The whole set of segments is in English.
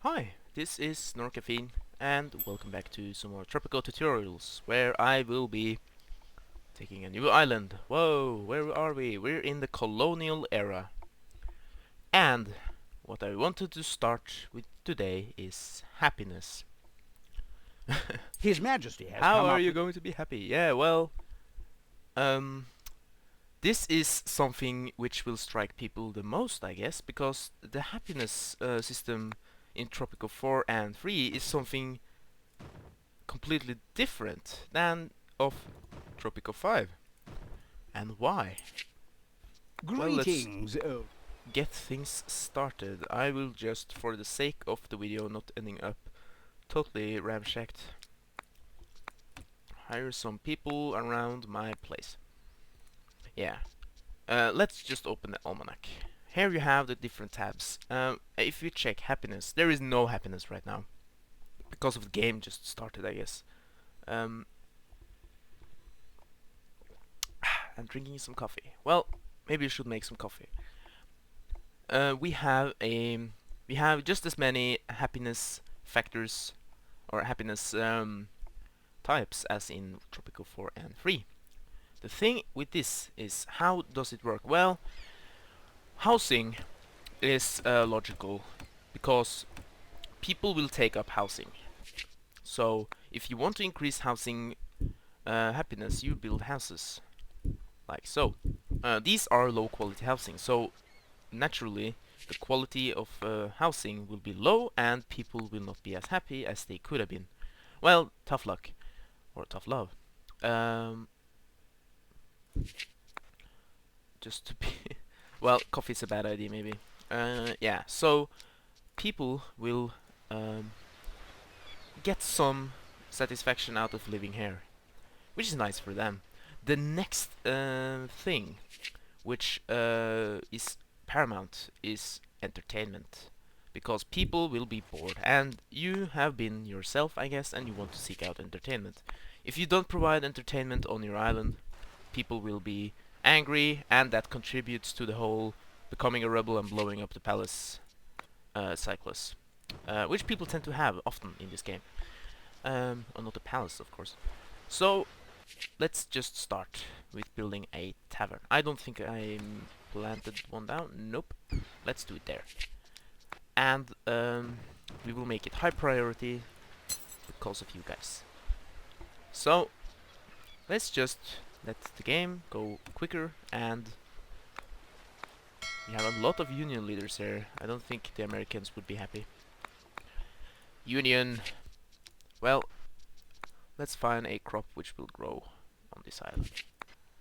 Hi, this is Norcaffeine, and welcome back to some more Tropico tutorials, where I will be taking a new island. Whoa, where are we? We're in the colonial era. And what I wanted to start with today is happiness. His Majesty has How come are up you with... going to be happy? Yeah, well, um, this is something which will strike people the most, I guess, because the happiness system in Tropico 4 and 3 is something completely different than of Tropico 5. And why? Well, let's Greetings. get things started. I will just, for the sake of the video not ending up totally ramshacked, hire some people around my place. Yeah. Let's just open the almanac. Here you have the different tabs. If you check happiness, there is no happiness right now. Because of the game just started, I guess. Um, I'm drinking some coffee. Well, maybe you should make some coffee. We have just as many happiness factors or happiness types as in Tropical 4 and 3. The thing with this is, how does it work? Well, housing is logical because people will take up housing. So if you want to increase housing happiness, you build houses like so. These are low quality housing, so naturally the quality of housing will be low and people will not be as happy as they could have been. Well, tough luck or tough love. Um, just to be well, coffee's a bad idea maybe. Yeah, so people will get some satisfaction out of living here, which is nice for them. The next thing, which is paramount, is entertainment. Because people will be bored, and you have been yourself, I guess, and you want to seek out entertainment. If you don't provide entertainment on your island, people will be angry, and that contributes to the whole becoming a rebel and blowing up the palace cyclus, which people tend to have often in this game. Or not the palace, of course. So let's just start with building a tavern. I don't think I planted one down. Nope. Let's do it there. And we will make it high priority because of you guys. So let's just let the game go quicker, and we have a lot of union leaders here. I don't think the Americans would be happy. Union. Well, let's find a crop which will grow on this island.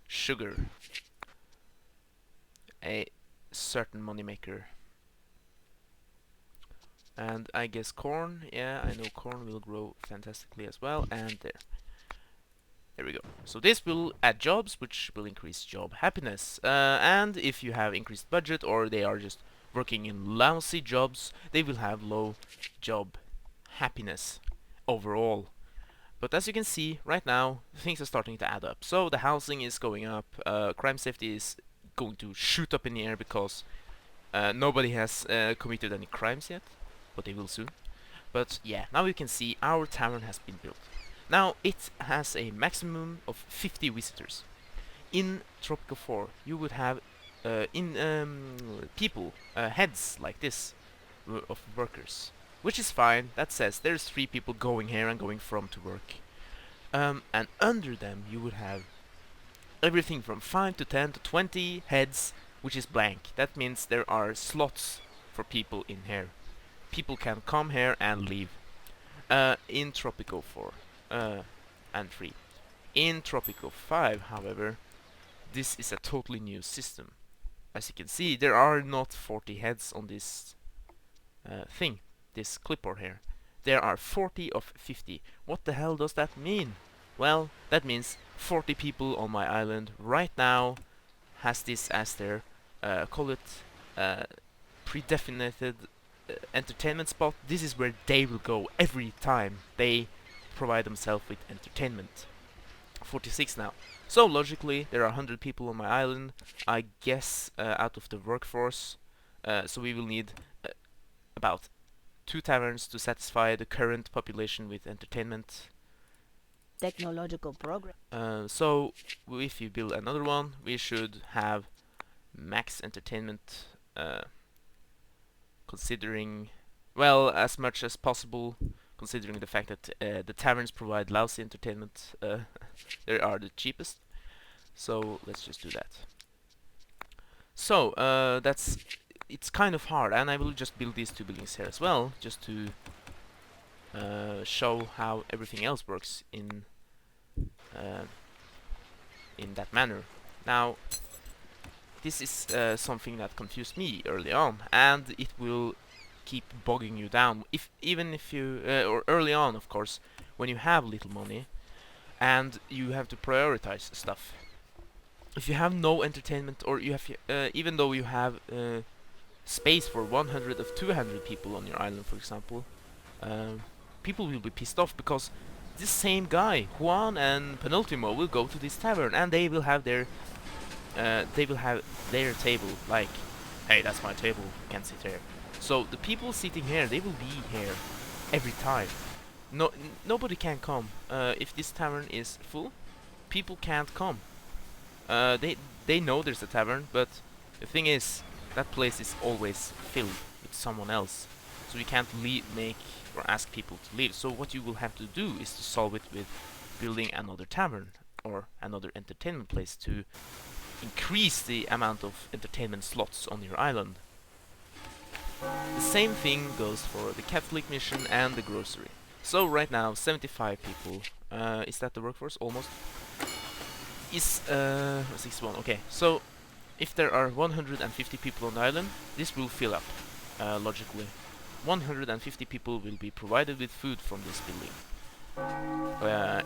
Sugar. A certain moneymaker. And I guess corn. Yeah, I know corn will grow fantastically as well. And there we go. So this will add jobs, which will increase job happiness. And if you have increased budget, or they are just working in lousy jobs, they will have low job happiness overall. But as you can see, right now, things are starting to add up. So the housing is going up, crime safety is going to shoot up in the air because nobody has committed any crimes yet, but they will soon. But yeah, now you can see our tavern has been built. Now it has a maximum of 50 visitors. In Tropico 4, you would have people, heads like this, of workers. Which is fine, that says there's 3 people going here and going from to work. And under them you would have everything from 5 to 10 to 20 heads, which is blank. That means there are slots for people in here. People can come here and leave. In Tropico 4 and 3. In Tropico 5, however, this is a totally new system. As you can see, there are not 40 heads on this thing, this clipboard here. There are 40 of 50. What the hell does that mean? Well, that means 40 people on my island right now has this as their, call it, predefined entertainment spot. This is where they will go every time they provide themselves with entertainment. 46 now. So logically, there are 100 people on my island, I guess, out of the workforce. So we will need about 2 taverns to satisfy the current population with entertainment. Technological progress. So if you build another one, we should have max entertainment, considering, well, as much as possible, considering the fact that the taverns provide lousy entertainment. They are the cheapest. So let's just do that. So it's kind of hard, and I will just build these 2 buildings here as well, just to show how everything else works in that manner. Now, this is something that confused me early on, and it will keep bogging you down. Even if you, or early on, of course, when you have little money, and you have to prioritize stuff. If you have no entertainment, or you have, even though you have space for 100 of 200 people on your island, for example, people will be pissed off because this same guy, Juan and Penultimo, will go to this tavern and they will have their table. Like, hey, that's my table. You can't sit here. So the people sitting here, they will be here every time. Nobody can come. If this tavern is full, people can't come. They know there's a tavern, but the thing is, that place is always filled with someone else. So you can't make or ask people to leave. So what you will have to do is to solve it with building another tavern or another entertainment place to increase the amount of entertainment slots on your island. The same thing goes for the Catholic mission and the grocery. So right now 75 people. Is that the workforce? Almost. Is 61. Okay, so if there are 150 people on the island, this will fill up logically. 150 people will be provided with food from this building.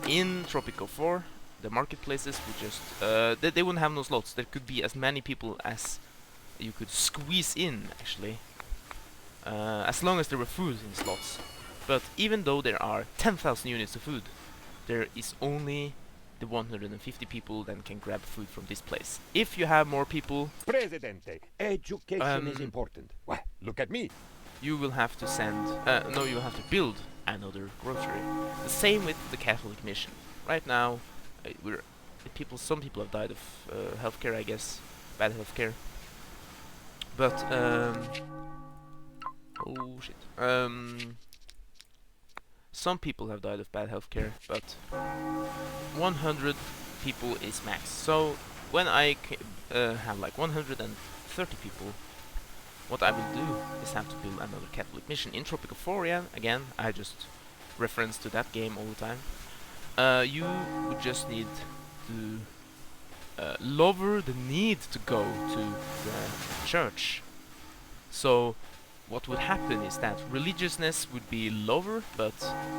In Tropico 4, the marketplaces would just they wouldn't have no slots. There could be as many people as you could squeeze in, actually, as long as there were food in slots. But even though there are 10,000 units of food, there is only the 150 people that can grab food from this place. If you have more people, Presidente, education is important. Well, look at me. You will have to send, no, you will have to build another grocery. The same with the Catholic mission. Right now, some people have died of healthcare, I guess, bad healthcare. But oh shit. Some people have died of bad healthcare, but 100 people is max. So when I have like 130 people, what I will do is have to build another Catholic mission in Tropico 4. Yeah, again, I just reference to that game all the time. You would just need to lower the need to go to the church. So what would happen is that religiousness would be lower, but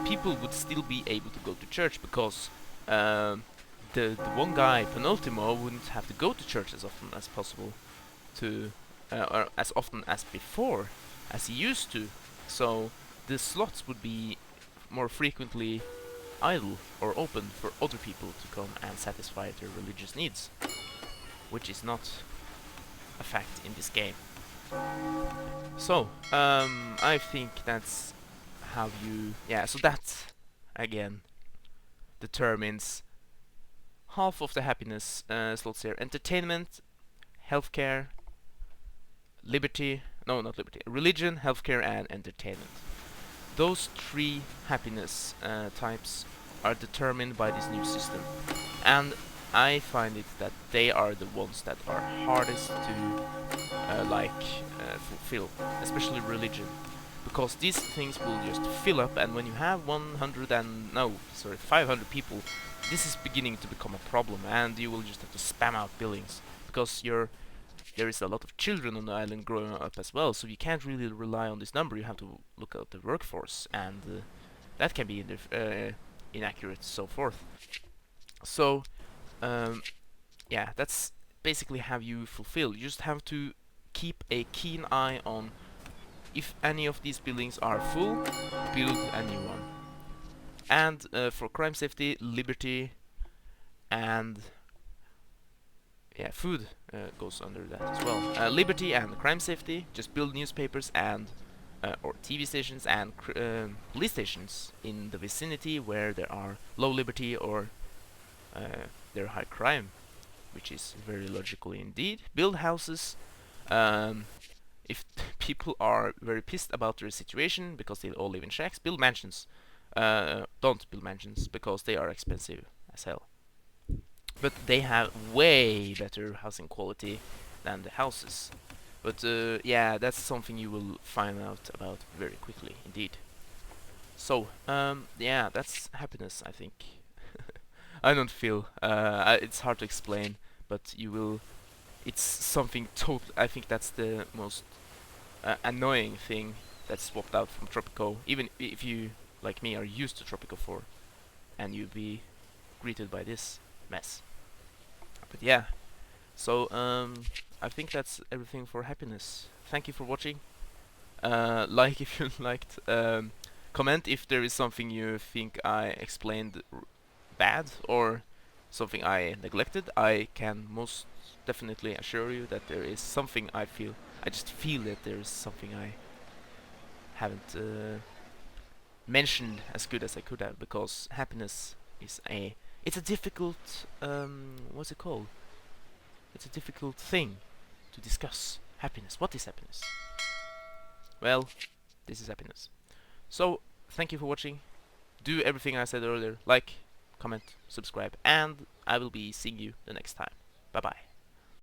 people would still be able to go to church because the one guy, Penultimo, wouldn't have to go to church as often as possible, or as often as before, as he used to. So the slots would be more frequently idle or open for other people to come and satisfy their religious needs, which is not a fact in this game. So I think that's how you, so that again determines half of the happiness slots here: entertainment, healthcare, liberty, no, not liberty, religion, healthcare, and entertainment. Those 3 happiness types are determined by this new system, and I find it that they are the ones that are hardest to fulfill, especially religion, because these things will just fill up, and when you have 500 people, this is beginning to become a problem, and you will just have to spam out billings, because there is a lot of children on the island growing up as well, so you can't really rely on this number. You have to look at the workforce, and that can be inaccurate, so forth. So that's basically how you fulfill. You just have to keep a keen eye on if any of these buildings are full, build a new one. And for crime safety, liberty, and food goes under that as well. Liberty and crime safety, just build newspapers and or TV stations and police stations in the vicinity where there are low liberty or there high crime, which is very logical indeed. Build houses. If people are very pissed about their situation because they all live in shacks, build mansions. Don't build mansions because they are expensive as hell. But they have way better housing quality than the houses. But yeah, that's something you will find out about very quickly indeed. So yeah, that's happiness, I think. I don't feel it's hard to explain, but you will. It's something total. I think that's the most annoying thing that's swapped out from Tropico. Even if you, like me, are used to Tropico 4, and you be greeted by this mess. But yeah, so I think that's everything for happiness. Thank you for watching. Like if you liked. Comment if there is something you think I explained bad or something I neglected. I can most definitely assure you that there is something I feel. I just feel that there is something I haven't mentioned as good as I could have, because happiness is it's a difficult what's it called? It's a difficult thing to discuss. Happiness. What is happiness? Well, this is happiness. So, thank you for watching. Do everything I said earlier. Like, comment, subscribe, and I will be seeing you the next time. Bye bye.